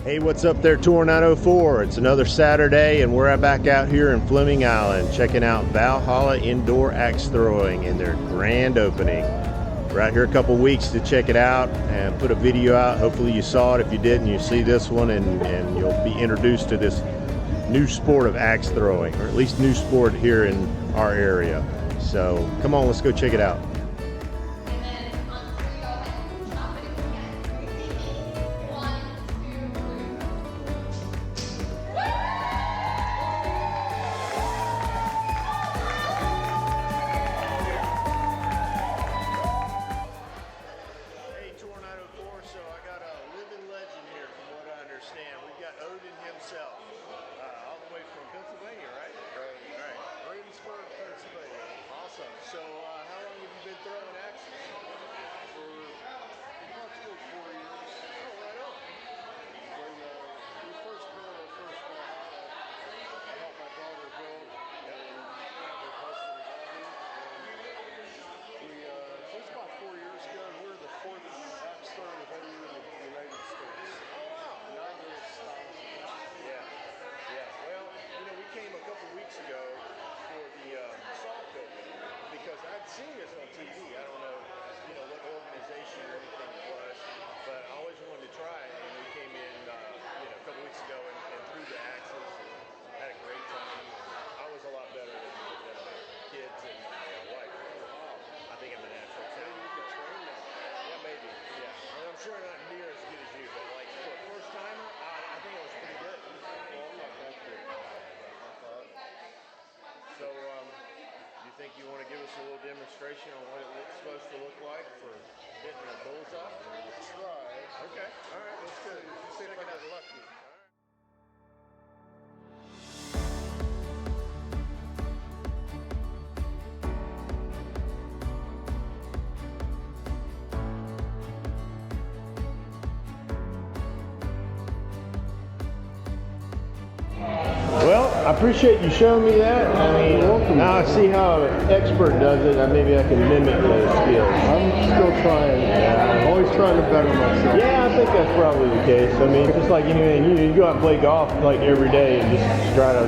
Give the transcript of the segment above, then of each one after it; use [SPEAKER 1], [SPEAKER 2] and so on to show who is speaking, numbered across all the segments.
[SPEAKER 1] Hey, what's up there, Tour 904? It's another Saturday, and we're back out here in Fleming Island checking out Valhalla Indoor Axe Throwing in their grand opening. We're out here a couple weeks to check it out and put a video out. Hopefully you saw it. If you didn't, you see this one, and you'll be introduced to this new sport of axe throwing, or at least new sport here in our area. So come on, let's go check it out.
[SPEAKER 2] Seen this on TV. I don't know, what organization or anything it was, but I always wanted to try it. And we came in, a couple weeks ago and threw the axes and had a great time. I was a lot better than my kids and my wife. I think I'm a natural talent. Maybe you could train them. Yeah, maybe. Yeah. I'm sure not near as good as you, but like for a first timer, I think it was pretty good. Well, I'm not that good. So, you think you want to give us a little demonstration on what it's supposed to look like for hitting a bullseye? We'll try. Okay. All right. Let's do it. See if I can get lucky.
[SPEAKER 1] Well, I appreciate you showing me that. I mean, now I see how an expert does it. Maybe I can mimic those skills.
[SPEAKER 3] I'm still trying. I'm always trying to better myself.
[SPEAKER 1] Yeah, I think that's probably the case. I mean, just like anything, you go out and play golf like every day and just try to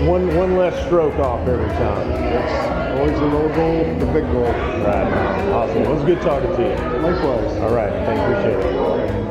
[SPEAKER 1] one less stroke off every time.
[SPEAKER 3] It's always a little goal, the big goal.
[SPEAKER 1] Right. Awesome. Well, it was good talking to you.
[SPEAKER 3] Likewise.
[SPEAKER 1] All right. Thanks. Appreciate it.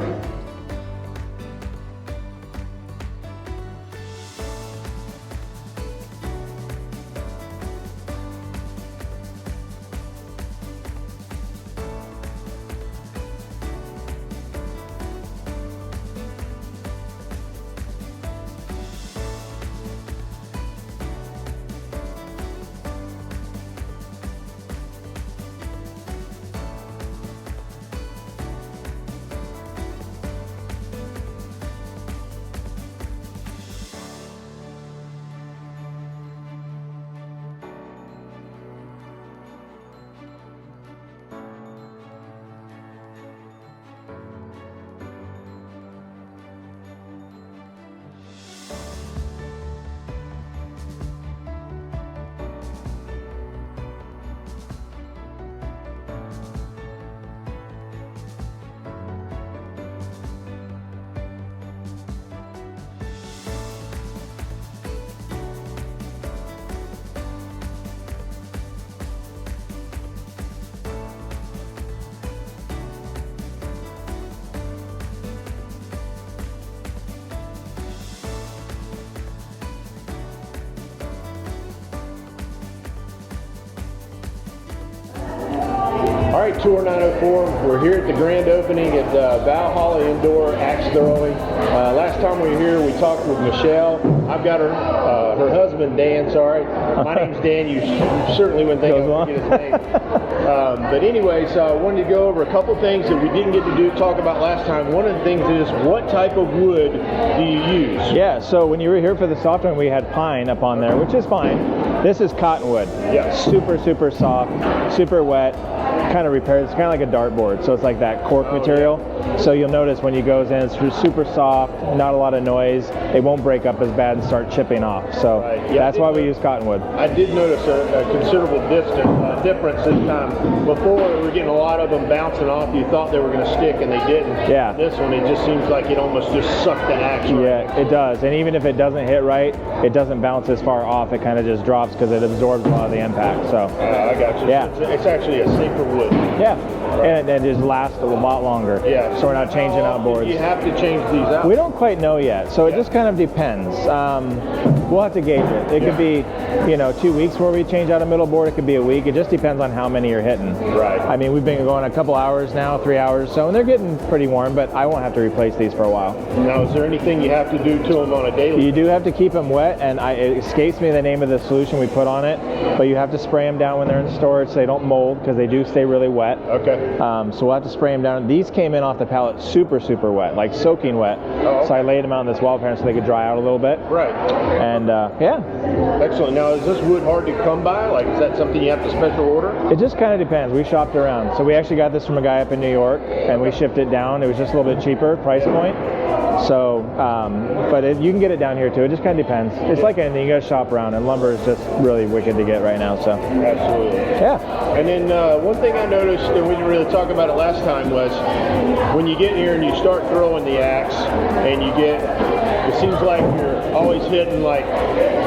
[SPEAKER 1] All right, Tour 904, we're here at the grand opening at Valhalla Indoor Axe Throwing. Last time we were here, we talked with Michelle. I've got her husband, Dan, sorry. My name's Dan. You certainly wouldn't think I would get his name. But anyway, so I wanted to go over a couple things that we didn't get to talk about last time. One of the things is, what type of wood do you use?
[SPEAKER 4] Yeah, so when you were here for the soft one, we had pine up on there, which is fine. This is cottonwood.
[SPEAKER 1] Yeah.
[SPEAKER 4] Super, super soft, super wet. kind of repaired. It's kind of like a dartboard, so it's like that cork material. So you'll notice when you goes in, it's super soft, not a lot of noise. It won't break up as bad and start chipping off. So that's why we use cottonwood.
[SPEAKER 3] I did notice a considerable difference this time. Before, we were getting a lot of them bouncing off. You thought they were going to stick, and they didn't.
[SPEAKER 4] Yeah.
[SPEAKER 3] This one, it just seems like it almost just sucked the axe.
[SPEAKER 4] Yeah, it does. And even if it doesn't hit right, it doesn't bounce as far off. It kind of just drops because it absorbs a lot of the impact. So
[SPEAKER 3] I got you.
[SPEAKER 4] Yeah.
[SPEAKER 3] So it's actually a safer wood.
[SPEAKER 4] yeah, and it just lasts a lot longer.
[SPEAKER 3] Yeah.
[SPEAKER 4] So we're not changing out boards.
[SPEAKER 3] You have to change these out.
[SPEAKER 4] We don't quite know yet, so it just kind of depends. We'll have to gauge it. It could be, 2 weeks where we change out a middle board. It could be a week. It just depends on how many you're hitting.
[SPEAKER 3] Right.
[SPEAKER 4] I mean, we've been going a couple hours now, 3 hours, so and they're getting pretty warm, but I won't have to replace these for a while.
[SPEAKER 3] Now, is there anything you have to do to them on a daily?
[SPEAKER 4] You do have to keep them wet, and it escapes me the name of the solution we put on it, but you have to spray them down when they're in storage so they don't mold, because they do stay really wet.
[SPEAKER 3] Okay.
[SPEAKER 4] So we'll have to spray them down. These came in off the pallet super wet, like soaking wet.
[SPEAKER 3] Oh, okay.
[SPEAKER 4] So I laid them out in this wall pan so they could dry out a little bit.
[SPEAKER 3] Right.
[SPEAKER 4] And yeah.
[SPEAKER 3] Excellent. Now, is this wood hard to come by? Like, is that something you have to special order?
[SPEAKER 4] It just kind of depends. We shopped around. So we actually got this from a guy up in New York, and we shipped it down. It was just a little bit cheaper price point. So, but you can get it down here too. It just kind of depends. It's like anything. You got to shop around, and lumber is just really wicked to get right now. So.
[SPEAKER 3] Absolutely.
[SPEAKER 4] Yeah.
[SPEAKER 3] And then one thing I noticed, and we didn't really talk about it last time, was when you get here and you start throwing the axe, and it seems like you're always hitting like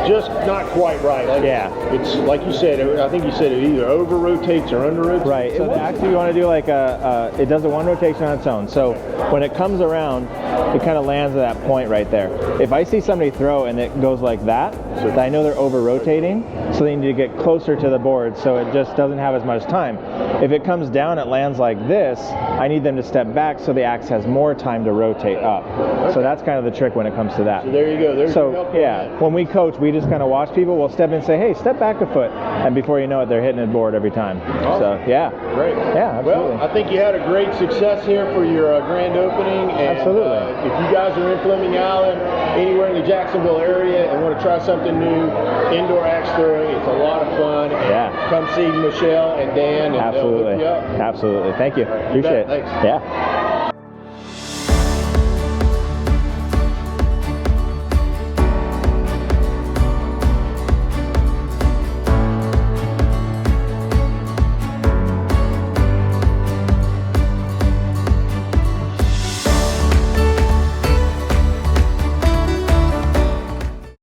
[SPEAKER 3] just not quite right. Like,
[SPEAKER 4] yeah.
[SPEAKER 3] It's like you said. I think you said it either over rotates or under rotates.
[SPEAKER 4] Right. So actually, you want to do like it does a one rotation on its own. So when it comes around, it kind of lands at that point right there. If I see somebody throw and it goes like that, then I know they're over rotating. So they need to get closer to the board so it just doesn't have as much time. If it comes down, it lands like this, I need them to step back so the axe has more time to rotate up. Okay. So that's kind of the trick when it comes to that.
[SPEAKER 3] So there you go. There's your help.
[SPEAKER 4] Yeah, when we coach, we just kind of watch people. We'll step in and say, hey, step back a foot. And before you know it, they're hitting the board every time.
[SPEAKER 3] Awesome.
[SPEAKER 4] So, yeah.
[SPEAKER 3] Great.
[SPEAKER 4] Yeah, absolutely.
[SPEAKER 3] Well, I think you had a great success here for your grand opening. And,
[SPEAKER 4] absolutely.
[SPEAKER 3] If you guys are in Fleming Island, anywhere in the Jacksonville area, and want to try something new, indoor axe throwing, it's a lot of fun.
[SPEAKER 4] Yeah.
[SPEAKER 3] Come see Michelle and Dan, and
[SPEAKER 4] absolutely.
[SPEAKER 3] they'll hook you up.
[SPEAKER 4] Absolutely. Thank you.
[SPEAKER 3] Right,
[SPEAKER 4] Appreciate it.
[SPEAKER 3] Thanks.
[SPEAKER 4] Yeah.